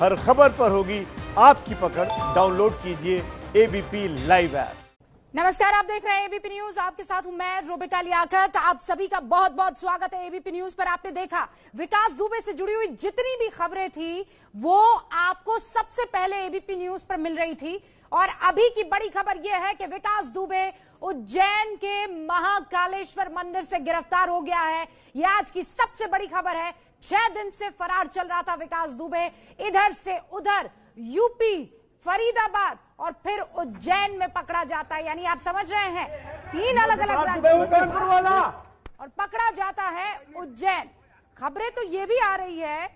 हर खबर पर होगी आपकी पकड़। डाउनलोड कीजिए एबीपी लाइव ऐप। नमस्कार, आप देख रहे हैं एबीपी न्यूज। आपके साथ हूं मैं रूबिका लियाकत। आप सभी का बहुत बहुत स्वागत है एबीपी न्यूज पर। आपने देखा विकास दुबे से जुड़ी हुई जितनी भी खबरें थी वो आपको सबसे पहले एबीपी न्यूज पर मिल रही थी। और अभी की बड़ी खबर यह है कि विकास दुबे उज्जैन के महाकालेश्वर मंदिर से गिरफ्तार हो गया है। यह आज की सबसे बड़ी खबर है। 6 दिन से फरार चल रहा था विकास दुबे, इधर से उधर यूपी, फरीदाबाद और फिर उज्जैन में पकड़ा जाता है। यानी आप समझ रहे हैं 3 अलग अलग राज्यों और पकड़ा जाता है उज्जैन। खबरें तो ये भी आ रही है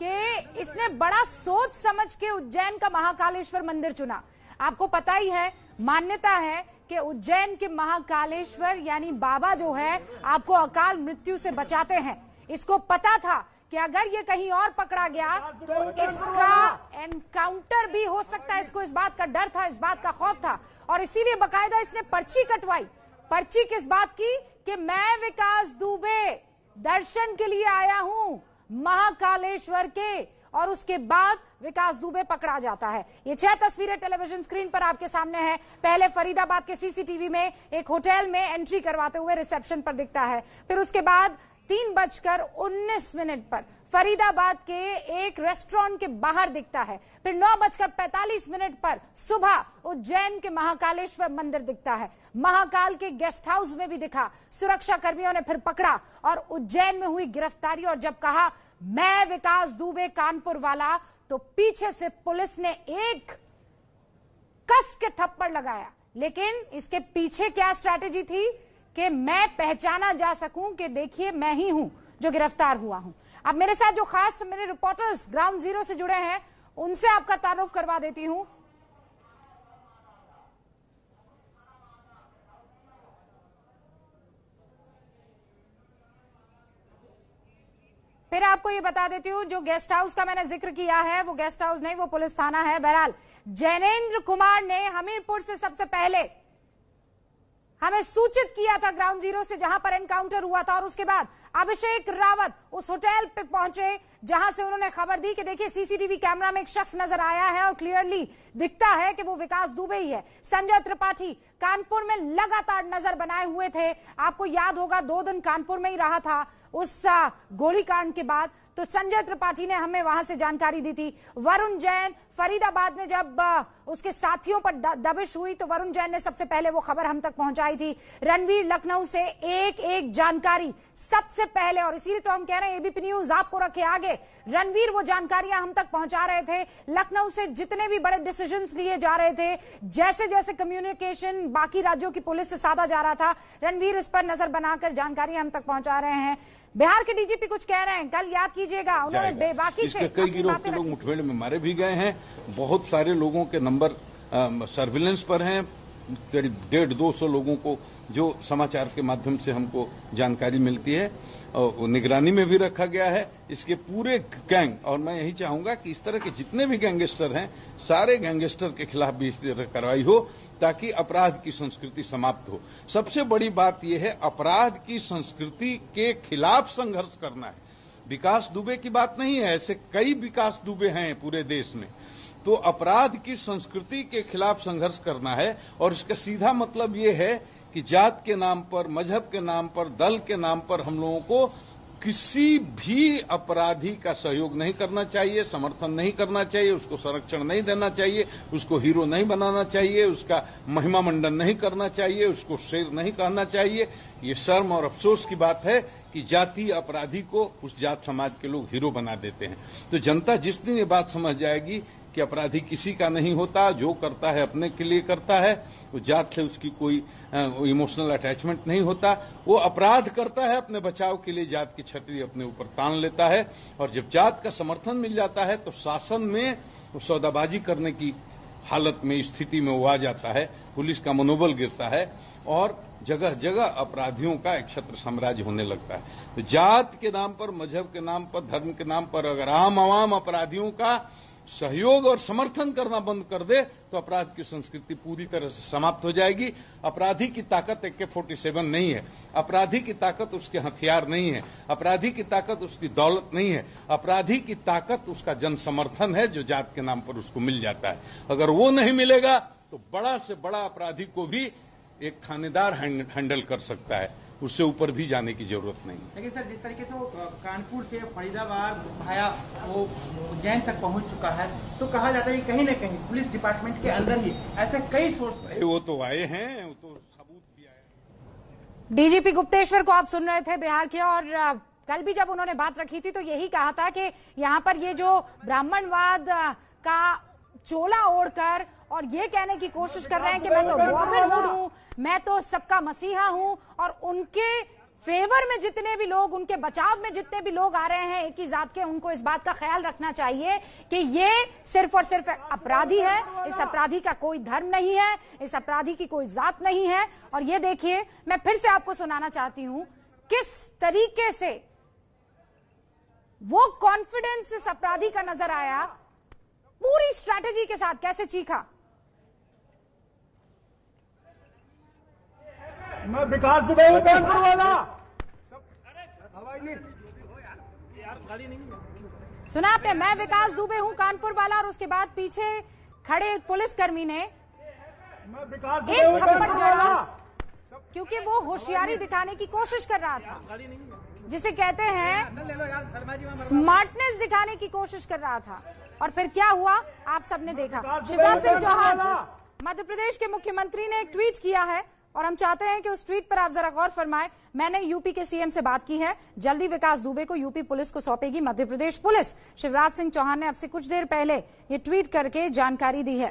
कि इसने बड़ा सोच समझ के उज्जैन का महाकालेश्वर मंदिर चुना। आपको पता ही है, मान्यता है कि उज्जैन के महाकालेश्वर यानी बाबा जो है आपको अकाल मृत्यु से बचाते हैं। इसको पता था कि अगर ये कहीं और पकड़ा गया तो इसका एनकाउंटर भी हो सकता है। इसको इस बात का डर था, इस बात का खौफ था और इसीलिए बकायदा इसने पर्ची कटवाई। पर्ची किस बात की कि मैं विकास दुबे दर्शन के लिए आया हूं महाकालेश्वर के। और उसके बाद विकास दुबे पकड़ा जाता है। ये 6 तस्वीरें टेलीविजन स्क्रीन पर आपके सामने है। पहले फरीदाबाद के सीसीटीवी में एक होटल में एंट्री करवाते हुए रिसेप्शन पर दिखता है। फिर उसके बाद 3:19 पर फरीदाबाद के एक रेस्टोरेंट के बाहर दिखता है। फिर 9:45 पर सुबह उज्जैन के महाकालेश्वर मंदिर दिखता है। महाकाल के गेस्ट हाउस में भी दिखा। सुरक्षा कर्मियों ने फिर पकड़ा और उज्जैन में हुई गिरफ्तारी। और जब कहा मैं विकास दुबे कानपुर वाला, तो पीछे से पुलिस ने एक कस के थप्पड़ लगाया। लेकिन इसके पीछे क्या स्ट्रैटेजी थी कि मैं पहचाना जा सकूं कि देखिए मैं ही हूं जो गिरफ्तार हुआ हूं। अब मेरे साथ जो खास मेरे रिपोर्टर्स ग्राउंड जीरो से जुड़े हैं उनसे आपका तारुफ करवा देती हूं। फिर आपको ये बता देती हूँ, जो गेस्ट हाउस का मैंने जिक्र किया है वो गेस्ट हाउस नहीं, वो पुलिस थाना है। बहरहाल जैनेन्द्र कुमार ने हमीरपुर से सबसे पहले हमें सूचित किया था ग्राउंड जीरो से जहां पर एनकाउंटर हुआ था। और उसके बाद अभिषेक रावत उस होटल पे पहुंचे जहां से उन्होंने खबर दी कि देखिए सीसीटीवी कैमरा में एक शख्स नजर आया है और क्लियरली दिखता है कि वो विकास दुबे ही है। संजय त्रिपाठी कानपुर में लगातार नजर बनाए हुए थे। आपको याद होगा 2 दिन कानपुर में ही रहा था उस गोलीकांड के बाद। तो संजय त्रिपाठी ने हमें वहां से जानकारी दी थी। वरुण जैन फरीदाबाद में जब उसके साथियों पर दबिश हुई तो वरुण जैन ने सबसे पहले वो खबर हम तक पहुंचाई थी। रणवीर लखनऊ से एक जानकारी सबसे पहले, और इसीलिए तो हम कह रहे हैं एबीपी न्यूज आपको रखे आगे। रणवीर वो जानकारियां हम तक पहुंचा रहे थे। लखनऊ से जितने भी बड़े डिसीजंस लिए जा रहे थे, जैसे जैसे कम्युनिकेशन बाकी राज्यों की पुलिस से साधा जा रहा था, रणवीर इस पर नजर बनाकर जानकारी हम तक पहुंचा रहे हैं। बिहार के डीजीपी कुछ कह रहे हैं, कल याद कीजिएगा उन्होंने बेबाकी से कई गिरोह के लोग मुठभेड़ में मारे भी गए हैं। बहुत सारे लोगों के नंबर सर्विलेंस पर हैं। करीब 150-200 लोगों को जो समाचार के माध्यम से हमको जानकारी मिलती है और निगरानी में भी रखा गया है। इसके पूरे गैंग, और मैं यही चाहूंगा कि इस तरह के जितने भी गैंगस्टर हैं सारे गैंगस्टर के खिलाफ भी इस तरह कार्रवाई हो ताकि अपराध की संस्कृति समाप्त हो। सबसे बड़ी बात यह है अपराध की संस्कृति के खिलाफ संघर्ष करना है। विकास दुबे की बात नहीं है, ऐसे कई विकास दुबे हैं पूरे देश में। तो अपराध की संस्कृति के खिलाफ संघर्ष करना है। और इसका सीधा मतलब ये है कि जात के नाम पर, मजहब के नाम पर, दल के नाम पर हम लोगों को किसी भी अपराधी का सहयोग नहीं करना चाहिए, समर्थन नहीं करना चाहिए, उसको संरक्षण नहीं देना चाहिए, उसको हीरो नहीं बनाना चाहिए, उसका महिमा मंडन नहीं करना चाहिए, उसको शेर नहीं कहना चाहिए। ये शर्म और अफसोस की बात है कि जातीय अपराधी को उस जात समाज के लोग हीरो बना देते हैं। तो जनता जिस दिन ये बात समझ जाएगी कि अपराधी किसी का नहीं होता, जो करता है अपने के लिए करता है, वो जात से उसकी कोई इमोशनल अटैचमेंट नहीं होता, वो अपराध करता है अपने बचाव के लिए, जात की छतरी अपने ऊपर तान लेता है। और जब जात का समर्थन मिल जाता है तो शासन में वो सौदाबाजी करने की हालत में, स्थिति में वो आ जाता है, पुलिस का मनोबल गिरता है और जगह जगह अपराधियों का एक छत्र साम्राज्य होने लगता है। तो जात के नाम पर, मजहब के नाम पर, धर्म के नाम पर अगर आम आवाम अपराधियों का सहयोग और समर्थन करना बंद कर दे तो अपराध की संस्कृति पूरी तरह से समाप्त हो जाएगी। अपराधी की ताकत AK-47 नहीं है, अपराधी की ताकत उसके हथियार नहीं है, अपराधी की ताकत उसकी दौलत नहीं है, अपराधी की ताकत उसका जन समर्थन है जो जात के नाम पर उसको मिल जाता है। अगर वो नहीं मिलेगा तो बड़ा से बड़ा अपराधी को भी एक थानेदार हैंडल कर सकता है, उससे ऊपर भी जाने की जरूरत नहीं। लेकिन सर, जिस तरीके से वो कानपुर से फरीदाबाद भाया वो उज्जैन तक पहुंच चुका है, तो कहा जाता है कि कहीं न कहीं पुलिस डिपार्टमेंट के अंदर ही ऐसे कई सोर्स वो तो आए हैं, वो तो सबूत भी आए। डीजीपी गुप्तेश्वर को आप सुन रहे थे बिहार के, और कल भी जब उन्होंने बात रखी थी तो यही कहा था कि यहाँ पर ये जो ब्राह्मणवाद का चोला ओढ़कर और ये कहने की कोशिश कर रहे हैं कि मैं तो रॉबिन हुड हूं, मैं तो सबका मसीहा हूं, और उनके फेवर में जितने भी लोग, उनके बचाव में जितने भी लोग आ रहे हैं एक ही जात के, उनको इस बात का ख्याल रखना चाहिए कि ये सिर्फ और सिर्फ अपराधी है। इस अपराधी का कोई धर्म नहीं है, इस अपराधी की कोई जात नहीं है। और ये देखिए, मैं फिर से आपको सुनाना चाहती हूं किस तरीके से वो कॉन्फिडेंस इस अपराधी का नजर आया, पूरी स्ट्रैटेजी के साथ कैसे चीखा। मैं विकास दुबे हूं, कानपुर वाला। सुना आपने, मैं विकास दुबे हूं कानपुर वाला, और उसके बाद पीछे खड़े एक पुलिसकर्मी ने एक थप्पड़ जोड़ा क्योंकि वो होशियारी दिखाने की कोशिश कर रहा था, जिसे कहते हैं स्मार्टनेस दिखाने की कोशिश कर रहा था। और फिर क्या हुआ आप सबने देखा। शिवराज सिंह चौहान मध्य प्रदेश के मुख्यमंत्री ने एक ट्वीट किया है, और हम चाहते हैं कि उस ट्वीट पर आप जरा गौर फरमाएं। मैंने यूपी के सीएम से बात की है, जल्दी विकास दुबे को यूपी पुलिस को सौंपेगी मध्य प्रदेश पुलिस। शिवराज सिंह चौहान ने अब से कुछ देर पहले ये ट्वीट करके जानकारी दी है।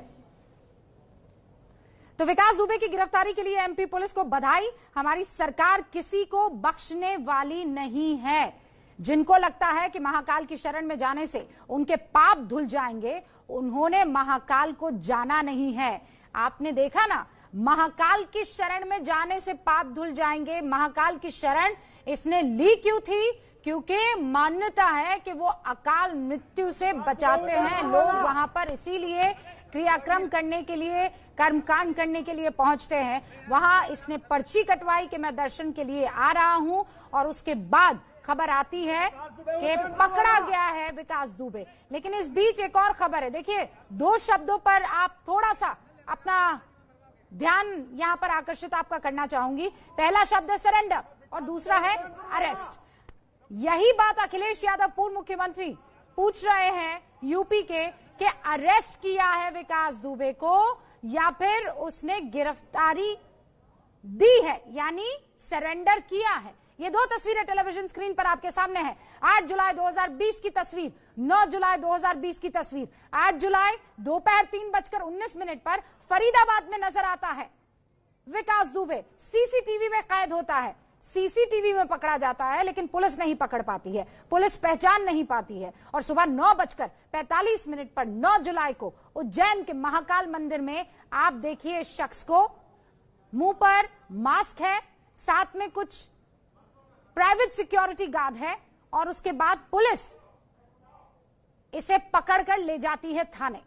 तो विकास दुबे की गिरफ्तारी के लिए एमपी पुलिस को बधाई। हमारी सरकार किसी को बख्शने वाली नहीं है। जिनको लगता है कि महाकाल की शरण में जाने से उनके पाप धुल जाएंगे, उन्होंने महाकाल को जाना नहीं है। आपने देखा ना, महाकाल की शरण में जाने से पाप धुल जाएंगे। महाकाल की शरण इसने ली क्यों थी? क्योंकि मान्यता है कि वो अकाल मृत्यु से बचाते हैं लोग वहां पर, इसीलिए क्रियाक्रम करने के लिए, कर्मकांड करने के लिए पहुंचते हैं वहां। इसने पर्ची कटवाई कि मैं दर्शन के लिए आ रहा हूं, और उसके बाद खबर आती है कि पकड़ा गया है विकास दुबे। लेकिन इस बीच एक और खबर है। देखिए, दो शब्दों पर आप थोड़ा सा अपना ध्यान यहां पर आकर्षित आपका करना चाहूंगी। पहला शब्द है सरेंडर और दूसरा है अरेस्ट। यही बात अखिलेश यादव पूर्व मुख्यमंत्री पूछ रहे हैं यूपी के, कि अरेस्ट किया है विकास दुबे को या फिर उसने गिरफ्तारी दी है, यानी सरेंडर किया है। ये दो तस्वीरें टेलीविजन स्क्रीन पर आपके सामने है। 8 जुलाई 2020 की तस्वीर, 9 जुलाई 2020 की तस्वीर। 8 जुलाई दोपहर 3:19 पर फरीदाबाद में नजर आता है विकास दुबे, सीसीटीवी में कैद होता है, सीसीटीवी में पकड़ा जाता है, लेकिन पुलिस नहीं पकड़ पाती है, पुलिस पहचान नहीं पाती है। और सुबह 9:45 पर 9 जुलाई को उज्जैन के महाकाल मंदिर में आप देखिए इस शख्स को, मुंह पर मास्क है, साथ में कुछ प्राइवेट सिक्योरिटी गार्ड है, और उसके बाद पुलिस इसे पकड़कर ले जाती है थाने।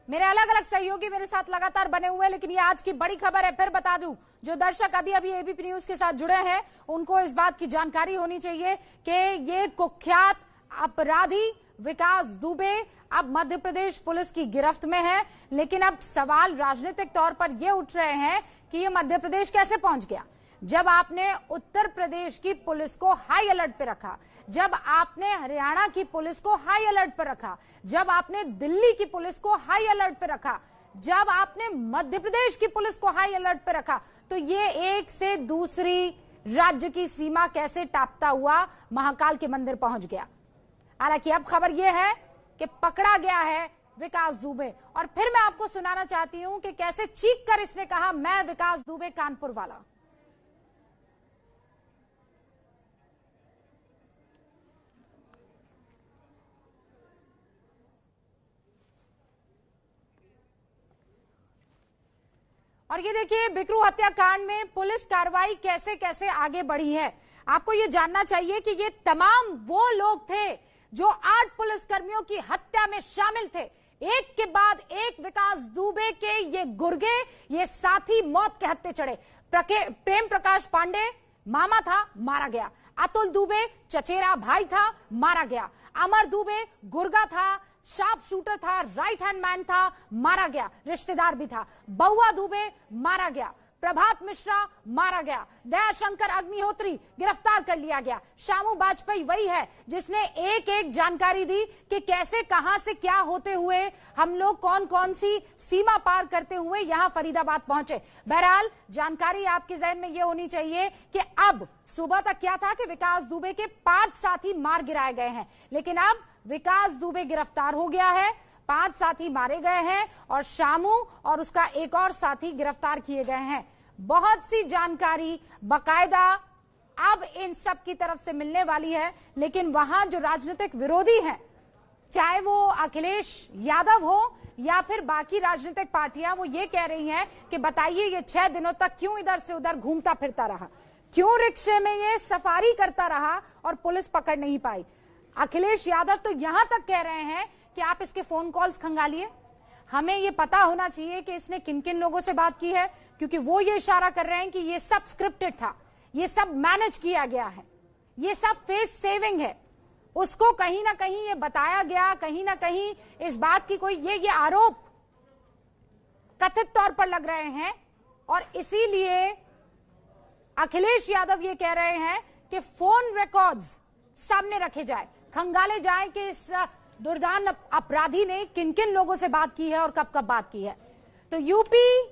मेरे अलग अलग सहयोगी मेरे साथ लगातार बने हुए हैं, लेकिन ये आज की बड़ी खबर है। फिर बता दूं, जो दर्शक अभी अभी एबीपी न्यूज के साथ जुड़े हैं उनको इस बात की जानकारी होनी चाहिए कि ये कुख्यात अपराधी विकास दुबे अब मध्य प्रदेश पुलिस की गिरफ्त में है। लेकिन अब सवाल राजनीतिक तौर पर यह उठ रहे हैं कि ये मध्य प्रदेश कैसे पहुंच गया। जब आपने उत्तर प्रदेश की पुलिस को हाई अलर्ट पे रखा, जब आपने हरियाणा की पुलिस को हाई अलर्ट पर रखा, जब आपने दिल्ली की पुलिस को हाई अलर्ट पर रखा, जब आपने मध्य प्रदेश की पुलिस को हाई अलर्ट पर रखा, तो ये एक से दूसरी राज्य की सीमा कैसे टापता हुआ महाकाल के मंदिर पहुंच गया। हालांकि अब खबर यह है कि पकड़ा गया है विकास दुबे। और फिर मैं आपको सुनाना चाहती हूं कि कैसे चीख कर इसने कहा, मैं विकास दुबे कानपुर वाला। और ये देखिए, बिकरू हत्याकांड में पुलिस कार्रवाई कैसे कैसे आगे बढ़ी है। आपको ये जानना चाहिए कि ये तमाम वो लोग थे जो 8 पुलिसकर्मियों की हत्या में शामिल थे। एक के बाद एक विकास दुबे के ये गुर्गे, ये साथी मौत के हत्थे चढ़े। प्रेम प्रकाश पांडे मामा था, मारा गया। अतुल दुबे चचेरा भाई था, मारा गया। अमर दुबे गुर्गा था, शार्प शूटर था, राइट हैंड मैन था, मारा गया, रिश्तेदार भी था। बउआ दुबे मारा गया। प्रभात मिश्रा मारा गया। दयाशंकर अग्निहोत्री गिरफ्तार कर लिया गया। शामू वाजपेयी वही है जिसने एक एक जानकारी दी कि कैसे, कहां से, क्या होते हुए हम लोग कौन कौन सी सीमा पार करते हुए यहां फरीदाबाद पहुंचे। बहरहाल जानकारी आपके जहन में यह होनी चाहिए कि अब सुबह तक क्या था कि विकास दुबे के 5 साथी मार गिराए गए हैं, लेकिन अब विकास दुबे गिरफ्तार हो गया है, 5 साथी मारे गए हैं और शामू और उसका एक और साथी गिरफ्तार किए गए हैं। बहुत सी जानकारी बकायदा अब इन सब की तरफ से मिलने वाली है, लेकिन वहां जो राजनीतिक विरोधी हैं, चाहे वो अखिलेश यादव हो या फिर बाकी राजनीतिक पार्टियां, वो ये कह रही हैं कि बताइए ये 6 दिनों तक क्यों इधर से उधर घूमता फिरता रहा, क्यों रिक्शे में ये सफारी करता रहा और पुलिस पकड़ नहीं पाई। अखिलेश यादव तो यहां तक कह रहे हैं कि आप इसके फोन कॉल्स खंगालिए, हमें ये पता होना चाहिए कि इसने किन किन लोगों से बात की है, क्योंकि वो ये इशारा कर रहे हैं कि ये सब स्क्रिप्टेड था, ये सब मैनेज किया गया है, ये सब फेस सेविंग है। उसको कहीं ना कहीं ये बताया गया, कहीं ना कहीं इस बात की कोई ये आरोप कथित तौर पर लग रहे हैं और इसीलिए अखिलेश यादव ये कह रहे हैं कि फोन रिकॉर्ड्स सामने रखे जाए, खंगाले जाए कि इस दुर्दान अपराधी ने किन किन लोगों से बात की है और कब कब बात की है। तो यूपी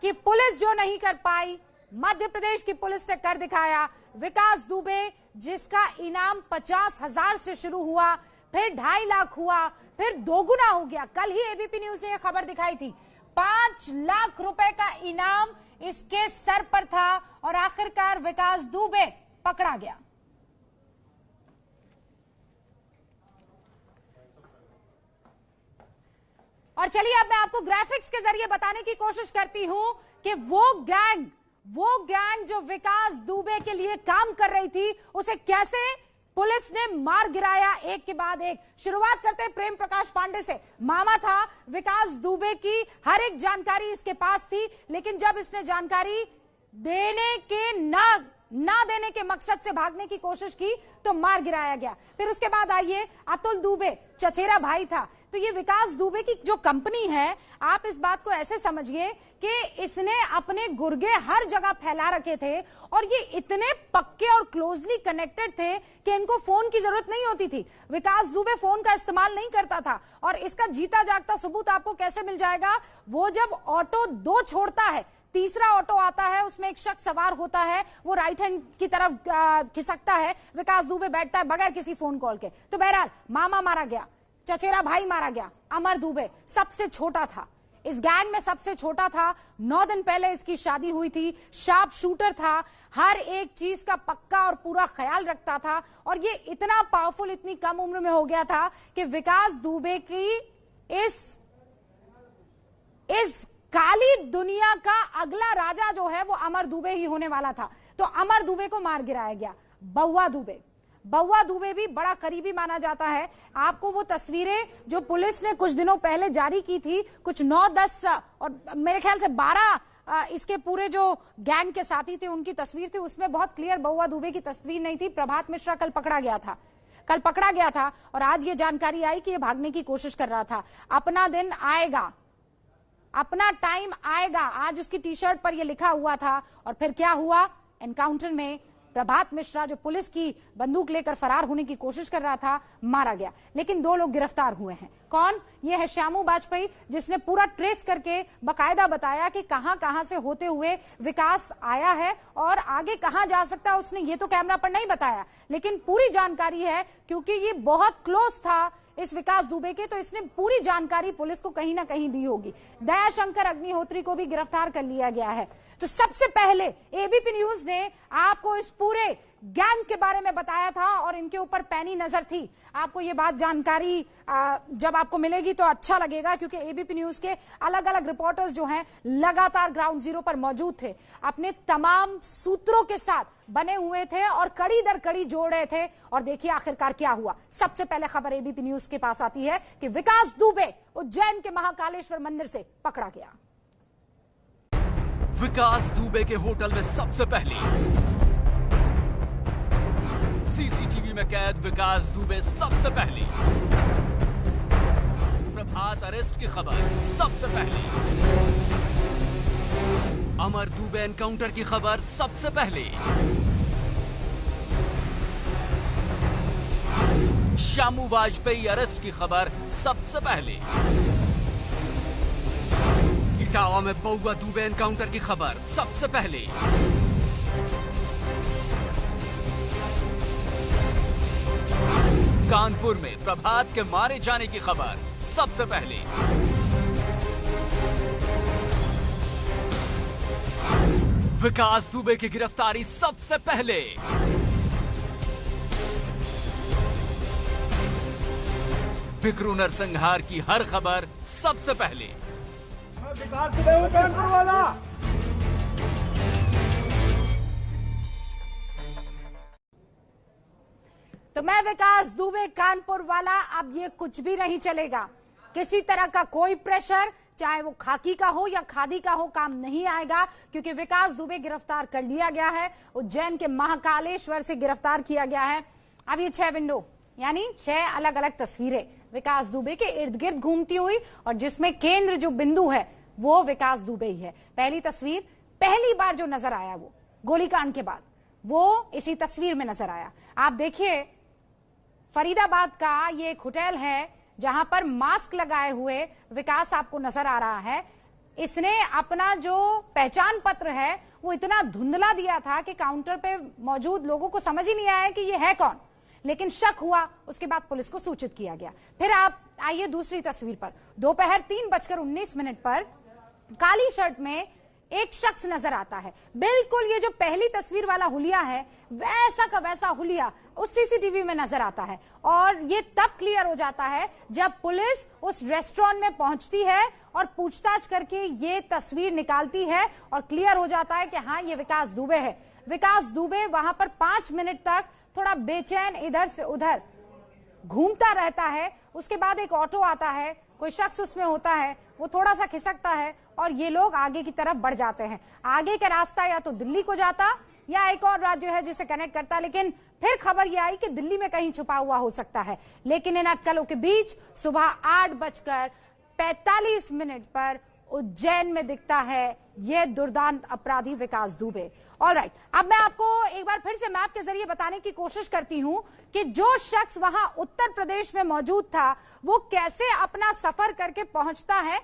की पुलिस जो नहीं कर पाई, मध्य प्रदेश की पुलिस ने कर दिखाया। विकास दुबे जिसका इनाम 50,000 से शुरू हुआ, फिर 2.5 लाख हुआ, फिर दोगुना हो गया। कल ही एबीपी न्यूज ने यह खबर दिखाई थी, 5 लाख रुपए का इनाम इसके सर पर था और आखिरकार विकास दुबे पकड़ा गया। और चलिए अब मैं आपको ग्राफिक्स के जरिए बताने की कोशिश करती हूं कि वो गैंग जो विकास दुबे के लिए काम कर रही थी, उसे कैसे पुलिस ने मार गिराया एक के बाद एक। शुरुआत करते हैं प्रेम प्रकाश पांडे से। मामा था, विकास दुबे की हर एक जानकारी इसके पास थी, लेकिन जब इसने जानकारी देने के ना देने के मकसद से भागने की कोशिश की तो मार गिराया गया। फिर उसके बाद आइए अतुल दुबे, चचेरा भाई था। तो ये विकास दुबे की जो कंपनी है, आप इस बात को ऐसे समझिए कि इसने अपने गुर्गे हर जगह फैला रखे थे और ये इतने पक्के और क्लोजली कनेक्टेड थे कि इनको फोन की जरूरत नहीं होती थी। विकास दुबे फोन का इस्तेमाल नहीं करता था और इसका जीता जागता सबूत आपको कैसे मिल जाएगा? वो जब ऑटो 2 छोड़ता है, तीसरा ऑटो आता है, उसमें एक शख्स सवार होता है, वो राइट हैंड की तरफ खिसकता है, विकास दुबे बैठता है बगैर किसी फोन कॉल के। तो बहरहाल मामा मारा गया, चचेरा भाई मारा गया। अमर दुबे सबसे छोटा था, इस गैंग में सबसे छोटा था। 9 दिन पहले इसकी शादी हुई थी, शार्प शूटर था, हर एक चीज का पक्का और पूरा ख्याल रखता था और ये इतना पावरफुल इतनी कम उम्र में हो गया था कि विकास दुबे की इस काली दुनिया का अगला राजा जो है वो अमर दुबे ही होने वाला था। तो अमर दुबे को मार गिराया गया। बउआ दुबे भी बड़ा करीबी माना जाता है। आपको वो तस्वीरें जो पुलिस ने कुछ दिनों पहले जारी की थी, कुछ 9-10 और मेरे ख्याल से 12 इसके पूरे जो गैंग के साथी थे उनकी तस्वीर थी, उसमें बहुत क्लियर बउआ दुबे की तस्वीर नहीं थी। प्रभात मिश्रा कल पकड़ा गया था और आज ये जानकारी आई कि ये भागने की कोशिश कर रहा था। अपना दिन आएगा, अपना टाइम आएगा, आज उसकी टी शर्ट पर यह लिखा हुआ था। और फिर क्या हुआ? एनकाउंटर में प्रभात मिश्रा जो पुलिस की बंदूक लेकर फरार होने की कोशिश कर रहा था, मारा गया। लेकिन 2 लोग गिरफ्तार हुए हैं। कौन? ये है शामू वाजपेयी, जिसने पूरा ट्रेस करके बकायदा बताया कि कहां से होते हुए विकास आया है और आगे कहां जा सकता है। उसने ये तो कैमरा पर नहीं बताया, लेकिन पूरी जानकारी है क्योंकि ये बहुत क्लोज था इस विकास दुबे के, तो इसने पूरी जानकारी पुलिस को कहीं ना कहीं दी होगी। दयाशंकर अग्निहोत्री को भी गिरफ्तार कर लिया गया है। तो सबसे पहले एबीपी न्यूज ने आपको इस पूरे गैंग के बारे में बताया था और इनके ऊपर पैनी नजर थी। आपको ये बात जानकारी जब आपको मिलेगी तो अच्छा लगेगा, क्योंकि एबीपी न्यूज के अलग अलग रिपोर्टर्स जो हैं लगातार ग्राउंड जीरो पर मौजूद थे, अपने तमाम सूत्रों के साथ बने हुए थे और कड़ी दर कड़ी जोड़ रहे थे। और देखिए आखिरकार क्या हुआ। सबसे पहले खबर एबीपी न्यूज के पास आती है कि विकास दुबे उज्जैन के महाकालेश्वर मंदिर से पकड़ा गया। विकास दुबे के होटल में सबसे पहले सीसीटीवी में कैद विकास दुबे सबसे पहले, प्रभात अरेस्ट की खबर सबसे पहले, अमर दुबे एनकाउंटर की खबर सबसे पहले, शामू वाजपेयी अरेस्ट की खबर सबसे पहले, इटावा में बउआ दुबे एनकाउंटर की खबर सबसे पहले, कानपुर में प्रभात के मारे जाने की खबर सबसे पहले, विकास दुबे की गिरफ्तारी सबसे पहले, विक्रु नरसंहार की हर खबर सबसे पहले। विकास दुबे कानपुर वाला। तो मैं विकास दुबे कानपुर वाला, अब ये कुछ भी नहीं चलेगा। किसी तरह का कोई प्रेशर, चाहे वो खाकी का हो या खादी का हो, काम नहीं आएगा, क्योंकि विकास दुबे गिरफ्तार कर लिया गया है। उज्जैन के महाकालेश्वर से गिरफ्तार किया गया है। अब ये 6 विंडो यानी 6 अलग अलग तस्वीरें विकास दुबे के इर्द गिर्द घूमती हुई, और जिसमें केंद्र जो बिंदु है वो विकास दुबे ही है। पहली तस्वीर, पहली बार जो नजर आया वो गोलीकांड के बाद, वो इसी तस्वीर में नजर आया। आप देखिए फरीदाबाद का ये एक होटल है जहां पर मास्क लगाए हुए विकास आपको नजर आ रहा है। इसने अपना जो पहचान पत्र है वो इतना धुंधला दिया था कि काउंटर पे मौजूद लोगों को समझ ही नहीं आया कि ये है कौन, लेकिन शक हुआ, उसके बाद पुलिस को सूचित किया गया। फिर आप आइए दूसरी तस्वीर पर, दोपहर 3:19 पर काली शर्ट में एक शख्स नजर आता है। बिल्कुल ये जो पहली तस्वीर वाला हुलिया है वैसा का वैसा हुलिया उस सीसीटीवी में नजर आता है, और ये तब क्लियर हो जाता है जब पुलिस उस रेस्टोरेंट में पहुंचती है और पूछताछ करके ये तस्वीर निकालती है, और क्लियर हो जाता है कि हाँ ये विकास दुबे है। विकास दुबे वहां पर 5 मिनट तक थोड़ा बेचैन इधर से उधर घूमता रहता है। उसके बाद एक ऑटो आता है, कोई शख्स उसमें होता है, वो थोड़ा सा खिसकता है और ये लोग आगे की तरफ बढ़ जाते हैं। आगे का रास्ता या तो दिल्ली को जाता या एक और राज्य है जिसे कनेक्ट करता, लेकिन फिर खबर यह आई कि दिल्ली में कहीं छुपा हुआ हो सकता है। लेकिन इन अटकलों के बीच सुबह 8:45 पर उज्जैन में दिखता है ये दुर्दांत अपराधी विकास दुबे। ऑलराइट, अब मैं आपको एक बार फिर से मैप के जरिए बताने की कोशिश करती हूं कि जो शख्स वहां उत्तर प्रदेश में मौजूद था वो कैसे अपना सफर करके पहुंचता है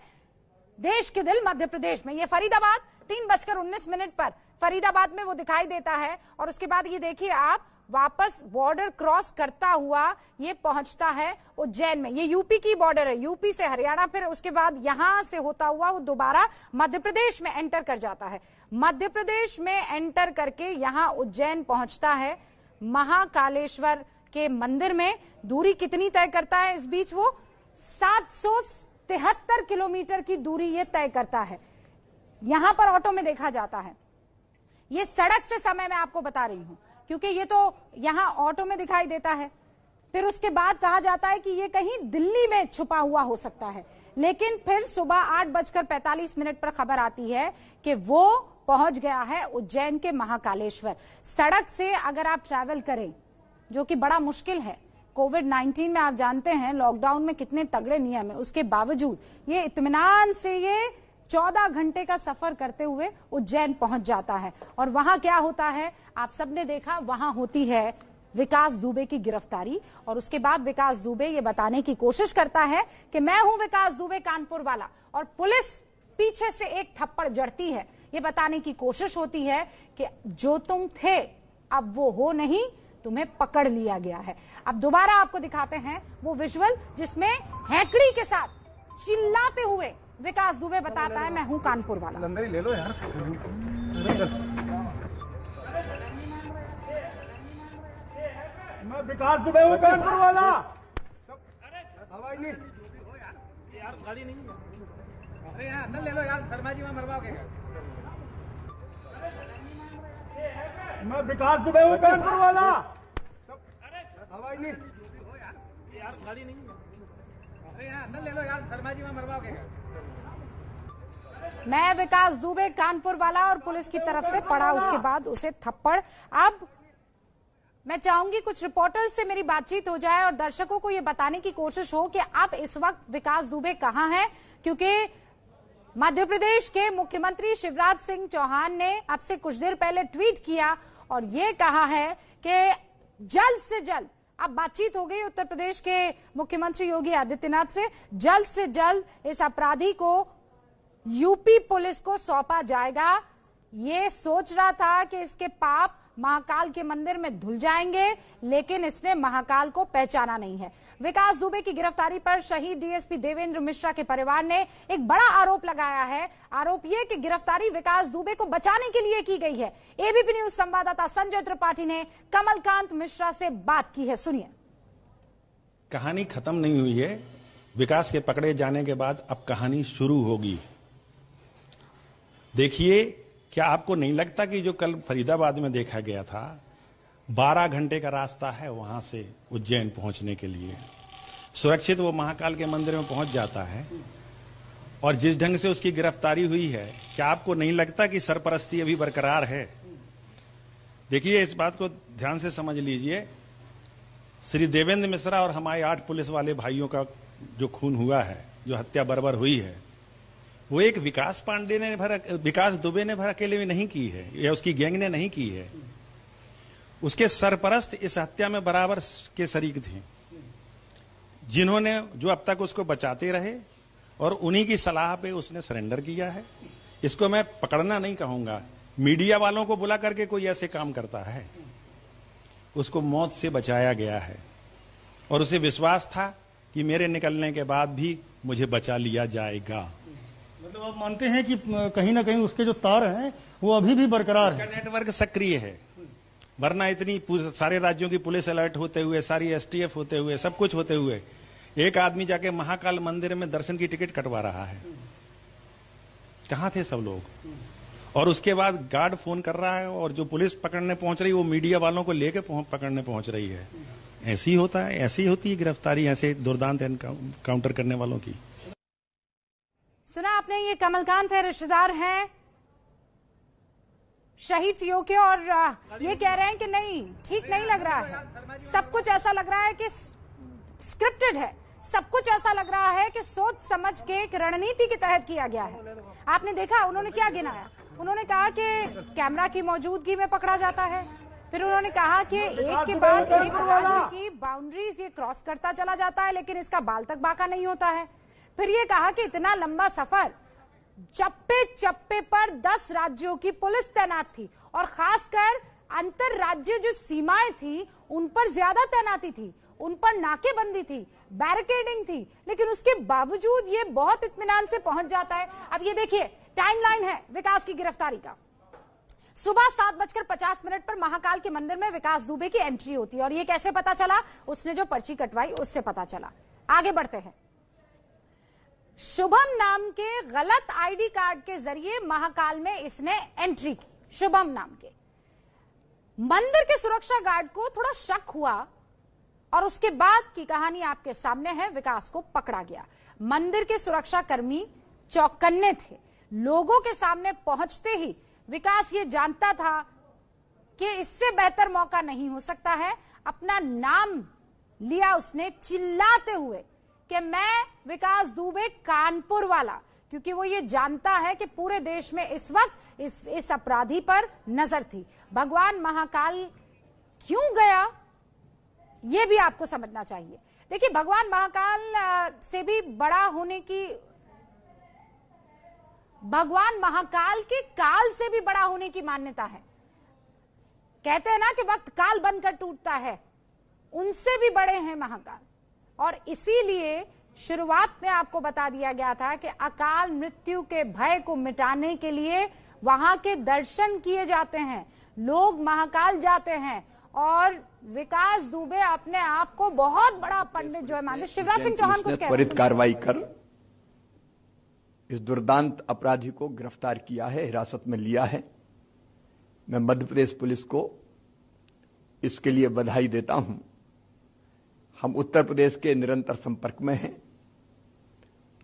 देश के दिल मध्य प्रदेश में। ये फरीदाबाद 3:19 पर फरीदाबाद में वो दिखाई देता है, और उसके बाद ये देखिए आप वापस बॉर्डर क्रॉस करता हुआ ये पहुंचता है उज्जैन में। ये यूपी की बॉर्डर है, यूपी से हरियाणा, फिर उसके बाद यहां से होता हुआ वो दोबारा मध्य प्रदेश में एंटर कर जाता है। मध्य प्रदेश में एंटर करके यहां उज्जैन पहुंचता है महाकालेश्वर के मंदिर में। दूरी कितनी तय करता है इस बीच? वो 773 किलोमीटर की दूरी ये तय करता है। यहां पर ऑटो में देखा जाता है। ये सड़क से समय मैं आपको बता रही हूं क्योंकि ये तो यहां ऑटो में दिखाई देता है। फिर उसके बाद कहा जाता है कि ये कहीं दिल्ली में छुपा हुआ हो सकता है, लेकिन फिर सुबह 8:45 पर खबर आती है कि वो पहुंच गया है उज्जैन के महाकालेश्वर। सड़क से अगर आप ट्रैवल करें, जो कि बड़ा मुश्किल है, कोविड-19 में आप जानते हैं लॉकडाउन में कितने तगड़े नियम है, उसके बावजूद ये इत्मीनान से ये 14 घंटे का सफर करते हुए उज्जैन पहुंच जाता है। और वहां क्या होता है आप सबने देखा, वहां होती है विकास दुबे की गिरफ्तारी। और उसके बाद विकास दुबे ये बताने की कोशिश करता है कि मैं हूं विकास दुबे कानपुर वाला, और पुलिस पीछे से एक थप्पड़ जड़ती है। ये बताने की कोशिश होती है कि जो तुम थे अब वो हो नहीं, तुम्हें पकड़ लिया गया है। अब दोबारा आपको दिखाते हैं वो विजुअल जिसमें हैकड़ी के साथ चिल्लाते हुए विकास दुबे बताता है मैं हूं कानपुर वाला। ले लो यार। मैं विकास दुबे हूँ, कानपुर वाला। यार गाड़ी नहीं है। अरे यार अंदर ले लो यार, शर्मा जी में मरवाओगे क्या? मैं विकास दुबे हूँ, कानपुर वाला। यार गाड़ी नहीं है। अरे यार अंदर ले लो यार, शर्मा जी में मरवाओगे क्या? मैं विकास दुबे कानपुर वाला, और पुलिस की तरफ से पड़ा उसके बाद उसे थप्पड़। अब मैं चाहूंगी कुछ रिपोर्टर्स से मेरी बातचीत हो जाए और दर्शकों को यह बताने की कोशिश हो कि अब इस वक्त विकास दुबे कहां है, क्योंकि मध्य प्रदेश के मुख्यमंत्री शिवराज सिंह चौहान ने अब से कुछ देर पहले ट्वीट किया और ये कहा है कि जल्द से जल्द, अब बातचीत हो गई उत्तर प्रदेश के मुख्यमंत्री योगी आदित्यनाथ से जल्द इस अपराधी को यूपी पुलिस को सौंपा जाएगा। ये सोच रहा था कि इसके पाप महाकाल के मंदिर में धुल जाएंगे, लेकिन इसने महाकाल को पहचाना नहीं है। विकास दुबे की गिरफ्तारी पर शहीद डीएसपी देवेंद्र मिश्रा के परिवार ने एक बड़ा आरोप लगाया है। आरोप ये कि गिरफ्तारी विकास दुबे को बचाने के लिए की गई है। एबीपी न्यूज संवाददाता संजय त्रिपाठी ने कमलकांत मिश्रा से बात की है, सुनिए। कहानी खत्म नहीं हुई है। विकास के पकड़े जाने के बाद अब कहानी शुरू होगी। देखिए, क्या आपको नहीं लगता कि जो कल फरीदाबाद में देखा गया था, 12 घंटे का रास्ता है वहां से उज्जैन पहुंचने के लिए, सुरक्षित वो महाकाल के मंदिर में पहुंच जाता है, और जिस ढंग से उसकी गिरफ्तारी हुई है, क्या आपको नहीं लगता कि सरपरस्ती अभी बरकरार है? देखिए, इस बात को ध्यान से समझ लीजिए। श्री देवेंद्र मिश्रा और हमारे 8 पुलिस वाले भाइयों का जो खून हुआ है, जो हत्या बर्बर हुई है, वो एक विकास दुबे ने भर अकेले में नहीं की है, या उसकी गैंग ने नहीं की है। उसके सरपरस्त इस हत्या में बराबर के शरीक थे, जिन्होंने जो अब तक उसको बचाते रहे, और उन्हीं की सलाह पे उसने सरेंडर किया है। इसको मैं पकड़ना नहीं कहूंगा। मीडिया वालों को बुला करके कोई ऐसे काम करता है? उसको मौत से बचाया गया है, और उसे विश्वास था कि मेरे निकलने के बाद भी मुझे बचा लिया जाएगा। मतलब आप मानते हैं कि कहीं ना कहीं उसके जो तार हैं वो अभी भी बरकरार है? उसका नेटवर्क सक्रिय है, वरना इतनी सारे राज्यों की पुलिस अलर्ट होते हुए, सारी एसटीएफ होते हुए, सब कुछ होते हुए, एक आदमी जाके महाकाल मंदिर में दर्शन की टिकट कटवा रहा है। कहां थे सब लोग? और उसके बाद गार्ड फोन कर रहा है, और जो पुलिस पकड़ने पहुंच रही है वो मीडिया वालों को लेके पकड़ने पहुंच रही है। ऐसी होता है, ऐसी होती है गिरफ्तारी ऐसे दुर्दांत काउंटर करने वालों की। सुना आपने, ये कमलकांत है, रिश्तेदार हैं शहीद सीओ के, और ये कह रहे हैं कि नहीं, ठीक नहीं लग रहा है। सब कुछ ऐसा लग रहा है कि स्क्रिप्टेड है, सब कुछ ऐसा लग रहा है कि सोच समझ के एक रणनीति के तहत किया गया है। आपने देखा उन्होंने क्या गिनाया? उन्होंने कहा कि कैमरा की मौजूदगी में पकड़ा जाता है, फिर उन्होंने कहा कि एक के बाद एक राज्य की बाउंड्रीज ये क्रॉस करता चला जाता है, लेकिन इसका बाल तक बाका नहीं होता है। फिर ये कहा कि इतना लंबा सफर, चप्पे चप्पे पर 10 राज्यों की पुलिस तैनात थी, और खासकर अंतर राज्य जो सीमाएं थी उन पर ज्यादा तैनाती थी, उन पर नाकेबंदी थी, बैरिकेडिंग थी, लेकिन उसके बावजूद ये बहुत इत्मीनान से पहुंच जाता है। अब ये देखिए, टाइमलाइन है विकास की गिरफ्तारी का। सुबह 7:50 पर महाकाल के मंदिर में विकास दुबे की एंट्री होती है, और ये कैसे पता चला? उसने जो पर्ची कटवाई उससे पता चला। आगे बढ़ते हैं। शुभम नाम के गलत आईडी कार्ड के जरिए महाकाल में इसने एंट्री की। शुभम नाम के मंदिर के सुरक्षा गार्ड को थोड़ा शक हुआ, और उसके बाद की कहानी आपके सामने है। विकास को पकड़ा गया। मंदिर के सुरक्षा कर्मी चौकन्ने थे। लोगों के सामने पहुंचते ही विकास ये जानता था कि इससे बेहतर मौका नहीं हो सकता है। अपना नाम लिया उसने चिल्लाते हुए कि मैं विकास दुबे कानपुर वाला, क्योंकि वो ये जानता है कि पूरे देश में इस वक्त इस अपराधी पर नजर थी। भगवान महाकाल क्यों गया ये भी आपको समझना चाहिए। देखिए, भगवान महाकाल से भी बड़ा होने की, भगवान महाकाल के काल से भी बड़ा होने की मान्यता है। कहते हैं ना कि वक्त काल बनकर टूटता है, उनसे भी बड़े हैं महाकाल। और इसीलिए शुरुआत में आपको बता दिया गया था कि अकाल मृत्यु के भय को मिटाने के लिए वहां के दर्शन किए जाते हैं, लोग महाकाल जाते हैं, और विकास दुबे अपने आप को बहुत बड़ा पंडित जो है मानते। शिवराज सिंह चौहान कुछ कह रहे त्वरित कार्रवाई कर इस दुर्दांत अपराधी को गिरफ्तार किया है, हिरासत में लिया है। मैं मध्य प्रदेश पुलिस को इसके लिए बधाई देता हूं। हम उत्तर प्रदेश के निरंतर संपर्क में हैं।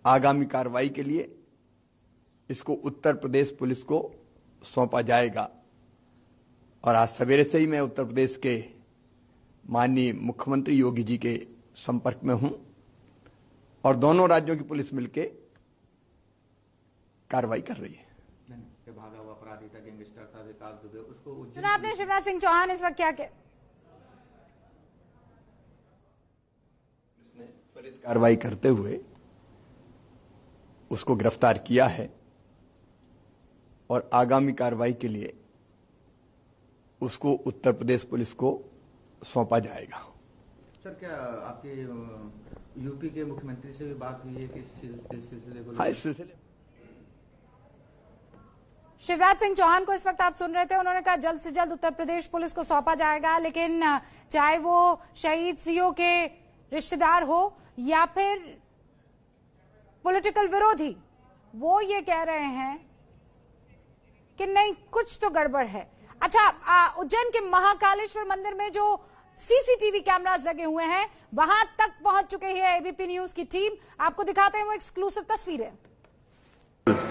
आगामी कार्रवाई के लिए इसको उत्तर प्रदेश पुलिस को सौंपा जाएगा और आज सवेरे से ही मैं उत्तर प्रदेश के माननीय मुख्यमंत्री योगी जी के संपर्क में हूं और दोनों राज्यों की पुलिस मिलकर कार्रवाई कर रही है। भागा हुआ अपराधी था, गैंगस्टर था विकास दुबे, उसको सुना आपने शिवराज सिंह चौहान इस वक्त क्या कह त्वरित कार्रवाई करते हुए उसको गिरफ्तार किया है और आगामी कार्रवाई के लिए उसको उत्तर प्रदेश पुलिस को सौंपा जाएगा। सर, क्या आपके यूपी के मुख्यमंत्री से भी बात हुई है कि इस सिलसिले को? हाँ, इस सिलसिले शिवराज सिंह चौहान को इस वक्त आप सुन रहे थे। उन्होंने कहा जल्द से जल्द उत्तर प्रदेश पुलिस को सौंपा जाएगा, लेकिन चाहे वो शहीद सीओ के रिश्तेदार हो या फिर पॉलिटिकल विरोधी, वो ये कह रहे हैं कि नहीं, कुछ तो गड़बड़ है। अच्छा, उज्जैन के महाकालेश्वर मंदिर में जो सीसीटीवी कैमरास लगे हुए हैं वहां तक पहुंच चुके हैं एबीपी न्यूज की टीम। आपको दिखाते हैं वो एक्सक्लूसिव तस्वीरें।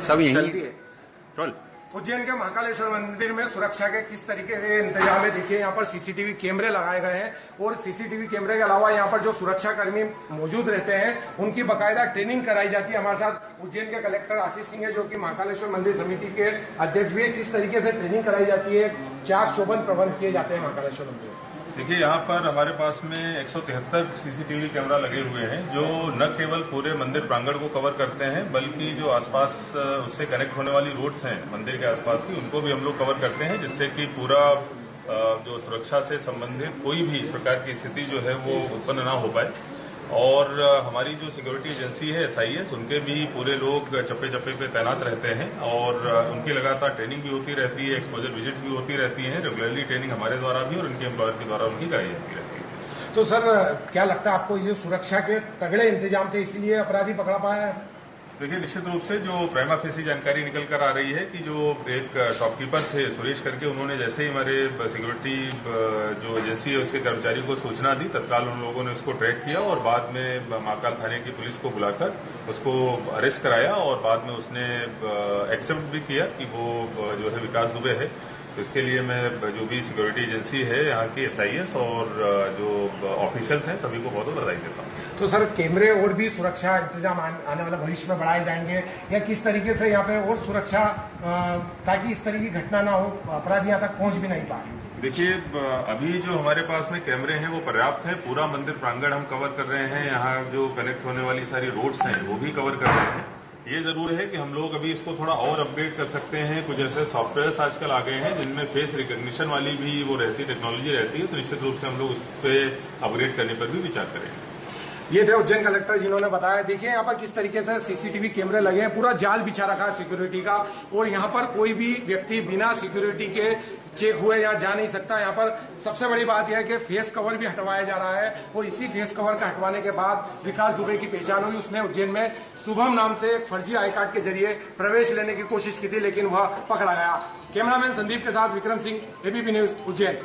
सब यही उज्जैन के महाकालेश्वर मंदिर में सुरक्षा के किस तरीके से इंतजाम है, देखिए यहाँ पर सीसीटीवी कैमरे लगाए गए हैं और सीसीटीवी कैमरे के अलावा यहाँ पर जो सुरक्षा कर्मी मौजूद रहते हैं उनकी बकायदा ट्रेनिंग कराई जाती है। हमारे साथ उज्जैन के कलेक्टर आशीष सिंह है जो कि महाकालेश्वर मंदिर समिति के अध्यक्ष भी है। किस तरीके से ट्रेनिंग कराई जाती है, चाक चौबंद प्रबंध किए जाते हैं महाकालेश्वर मंदिर? देखिए, यहाँ पर हमारे पास में 173 सीसीटीवी कैमरा लगे हुए हैं जो न केवल पूरे मंदिर प्रांगण को कवर करते हैं बल्कि जो आसपास उससे कनेक्ट होने वाली रोड्स हैं मंदिर के आसपास की, उनको भी हम लोग कवर करते हैं, जिससे कि पूरा जो सुरक्षा से संबंधित कोई भी इस प्रकार की स्थिति जो है वो उत्पन्न ना हो पाए। और हमारी जो सिक्योरिटी एजेंसी है SIS, उनके भी पूरे लोग चप्पे चप्पे पे तैनात रहते हैं और उनकी लगातार ट्रेनिंग भी होती रहती है, एक्सपोजर विजिट्स भी होती रहती हैं। रेगुलरली ट्रेनिंग हमारे द्वारा भी और उनके एम्प्लॉयर के द्वारा उनकी कराई जाती रहती है। तो सर, क्या लगता है आपको, ये सुरक्षा के तगड़े इंतजाम थे इसीलिए अपराधी पकड़ा पाया है? देखिए, निश्चित रूप से जो प्राइमा फेसी जानकारी निकल कर आ रही है कि जो एक शॉपकीपर थे सुरेश करके, उन्होंने जैसे ही हमारे सिक्योरिटी जो एजेंसी है उसके कर्मचारी को सूचना दी, तत्काल उन लोगों ने उसको ट्रैक किया और बाद में महाकाल थाने की पुलिस को बुलाकर उसको अरेस्ट कराया और बाद में उसने एक्सेप्ट भी किया कि वो जो है विकास दुबे है। तो इसके लिए मैं जो भी सिक्योरिटी एजेंसी है यहाँ की SIS और जो ऑफिशियल्स हैं सभी को बहुत बहुत बधाई देता हूँ। तो सर, कैमरे और भी सुरक्षा इंतजाम आने वाले भविष्य में बढ़ाए जाएंगे या किस तरीके से यहाँ पे और सुरक्षा, ताकि इस तरह की घटना ना हो, अपराधी यहाँ तक पहुँच भी नहीं पाए? देखिए, अभी जो हमारे पास में कैमरे हैं वो पर्याप्त है। पूरा मंदिर प्रांगण हम कवर कर रहे हैं, यहाँ जो कनेक्ट होने वाली सारी रोड्स हैं वो भी कवर कर रहे हैं। ये जरूर है कि हम लोग अभी इसको थोड़ा और अपग्रेड कर सकते हैं। कुछ ऐसे सॉफ्टवेयर्स आजकल आ गए हैं जिनमें फेस रिकॉग्निशन वाली भी वो रहती टेक्नोलॉजी रहती है, तो निश्चित रूप से हम लोग उस पर अपग्रेड करने पर भी विचार करेंगे। ये थे उज्जैन कलेक्टर जिन्होंने बताया। देखिए यहाँ पर किस तरीके से सीसीटीवी कैमरे लगे हैं, पूरा जाल बिछा रखा है सिक्योरिटी का और यहाँ पर कोई भी व्यक्ति बिना सिक्योरिटी के चेक हुए यहाँ जा नहीं सकता। यहाँ पर सबसे बड़ी बात यह है कि फेस कवर भी हटवाया जा रहा है और इसी फेस कवर का हटवाने के बाद विकास दुबे की पहचान हुई। उसने उज्जैन में शुभम नाम से एक फर्जी आई कार्ड के जरिए प्रवेश लेने की कोशिश की थी, लेकिन वह पकड़ा गया। कैमरामैन संदीप के साथ विक्रम सिंह, एबीपी न्यूज उज्जैन।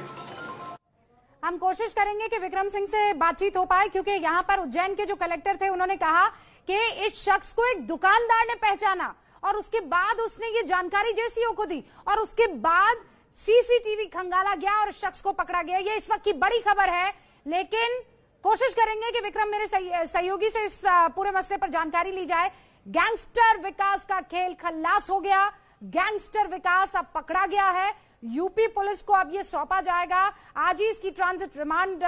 हम कोशिश करेंगे कि विक्रम सिंह से बातचीत हो पाए, क्योंकि यहाँ पर उज्जैन के जो कलेक्टर थे उन्होंने कहा कि इस शख्स को एक दुकानदार ने पहचाना और उसके बाद उसने ये जानकारी जेसीओ को दी और उसके बाद सीसीटीवी खंगाला गया और शख्स को पकड़ा गया। ये इस वक्त की बड़ी खबर है, लेकिन कोशिश करेंगे कि विक्रम मेरे सहयोगी से इस पूरे मसले पर जानकारी ली जाए। गैंगस्टर विकास का खेल खल्लास हो गया, गैंगस्टर विकास अब पकड़ा गया है। यूपी पुलिस को अब ये सौंपा जाएगा। आज ही इसकी ट्रांजिट रिमांड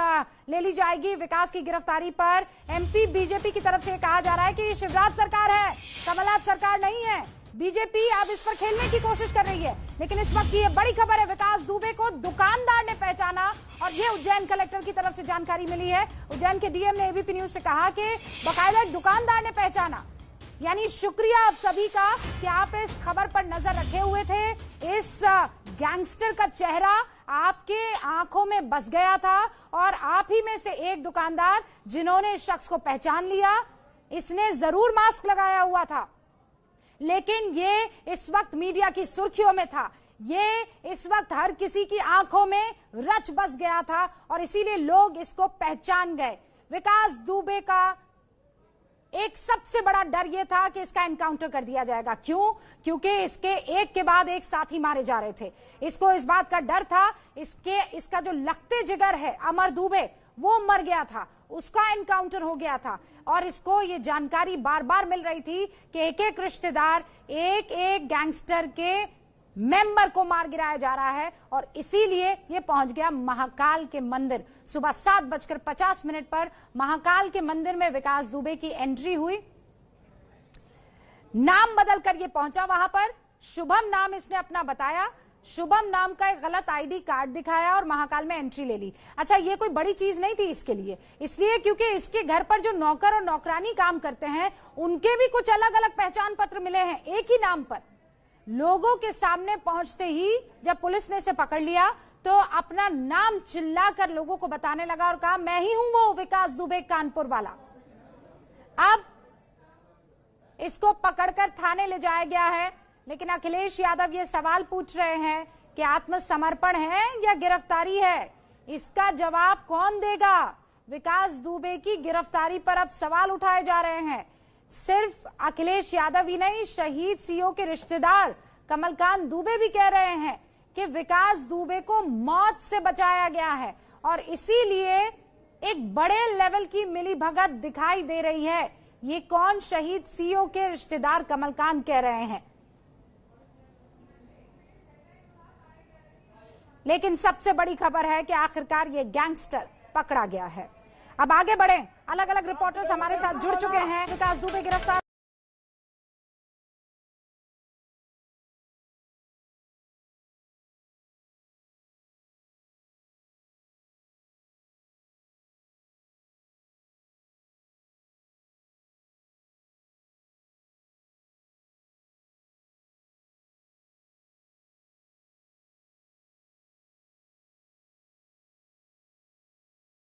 ले ली जाएगी विकास की गिरफ्तारी पर। एमपी बीजेपी की तरफ से कहा जा रहा है कि ये शिवराज सरकार है, कमलनाथ सरकार नहीं है। बीजेपी अब इस पर खेलने की कोशिश कर रही है, लेकिन इस वक्त की ये बड़ी खबर है, विकास दुबे को दुकानदार ने पहचाना और ये उज्जैन कलेक्टर की तरफ से जानकारी मिली है। उज्जैन के डीएम ने एबीपी न्यूज से कहा कि बाकायदा दुकानदार ने पहचाना। यानी शुक्रिया आप सभी का कि आप इस खबर पर नजर रखे हुए थे। इस गैंगस्टर का चेहरा आपके आंखों में बस गया था और आप ही में से एक दुकानदार जिन्होंने इस शख्स को पहचान लिया, इसने जरूर मास्क लगाया हुआ था, लेकिन ये इस वक्त मीडिया की सुर्खियों में था, ये इस वक्त हर किसी की आंखों में रच बस गया था और इसीलिए लोग इसको पहचान गए। विकास दुबे का एक सबसे बड़ा डर यह था कि इसका एनकाउंटर कर दिया जाएगा। क्यों? क्योंकि इसके एक के बाद एक साथी मारे जा रहे थे। इसको इस बात का डर था इसका जो लखते जिगर है अमर दुबे, वो मर गया था, उसका एनकाउंटर हो गया था और इसको ये जानकारी बार बार मिल रही थी कि एक एक रिश्तेदार, एक एक गैंगस्टर के मेंबर को मार गिराया जा रहा है और इसीलिए ये पहुंच गया महाकाल के मंदिर। सुबह 7:50 पर महाकाल के मंदिर में विकास दुबे की एंट्री हुई। नाम बदलकर ये पहुंचा वहां पर, शुभम नाम इसने अपना बताया, शुभम नाम का एक गलत आईडी कार्ड दिखाया और महाकाल में एंट्री ले ली। अच्छा, ये कोई बड़ी चीज नहीं थी इसके लिए, इसलिए क्योंकि इसके घर पर जो नौकर और नौकरानी काम करते हैं उनके भी कुछ अलग अलग पहचान पत्र मिले हैं एक ही नाम पर। लोगों के सामने पहुंचते ही जब पुलिस ने इसे पकड़ लिया तो अपना नाम चिल्लाकर लोगों को बताने लगा और कहा, मैं ही हूं वो विकास दुबे कानपुर वाला। अब इसको पकड़कर थाने ले जाया गया है, लेकिन अखिलेश यादव ये सवाल पूछ रहे हैं कि आत्मसमर्पण है या गिरफ्तारी है, इसका जवाब कौन देगा? विकास दुबे की गिरफ्तारी पर अब सवाल उठाए जा रहे हैं। सिर्फ अखिलेश यादव ही नहीं, शहीद सीओ के रिश्तेदार कमलकांत दुबे भी कह रहे हैं कि विकास दुबे को मौत से बचाया गया है और इसीलिए एक बड़े लेवल की मिलीभगत दिखाई दे रही है। ये कौन? शहीद सीओ के रिश्तेदार कमलकांत कह रहे हैं। लेकिन सबसे बड़ी खबर है कि आखिरकार ये गैंगस्टर पकड़ा गया है। अब आगे बढ़े, अलग अलग रिपोर्टर्स हमारे साथ जुड़ चुके हैं। विकास दुबे गिरफ्तार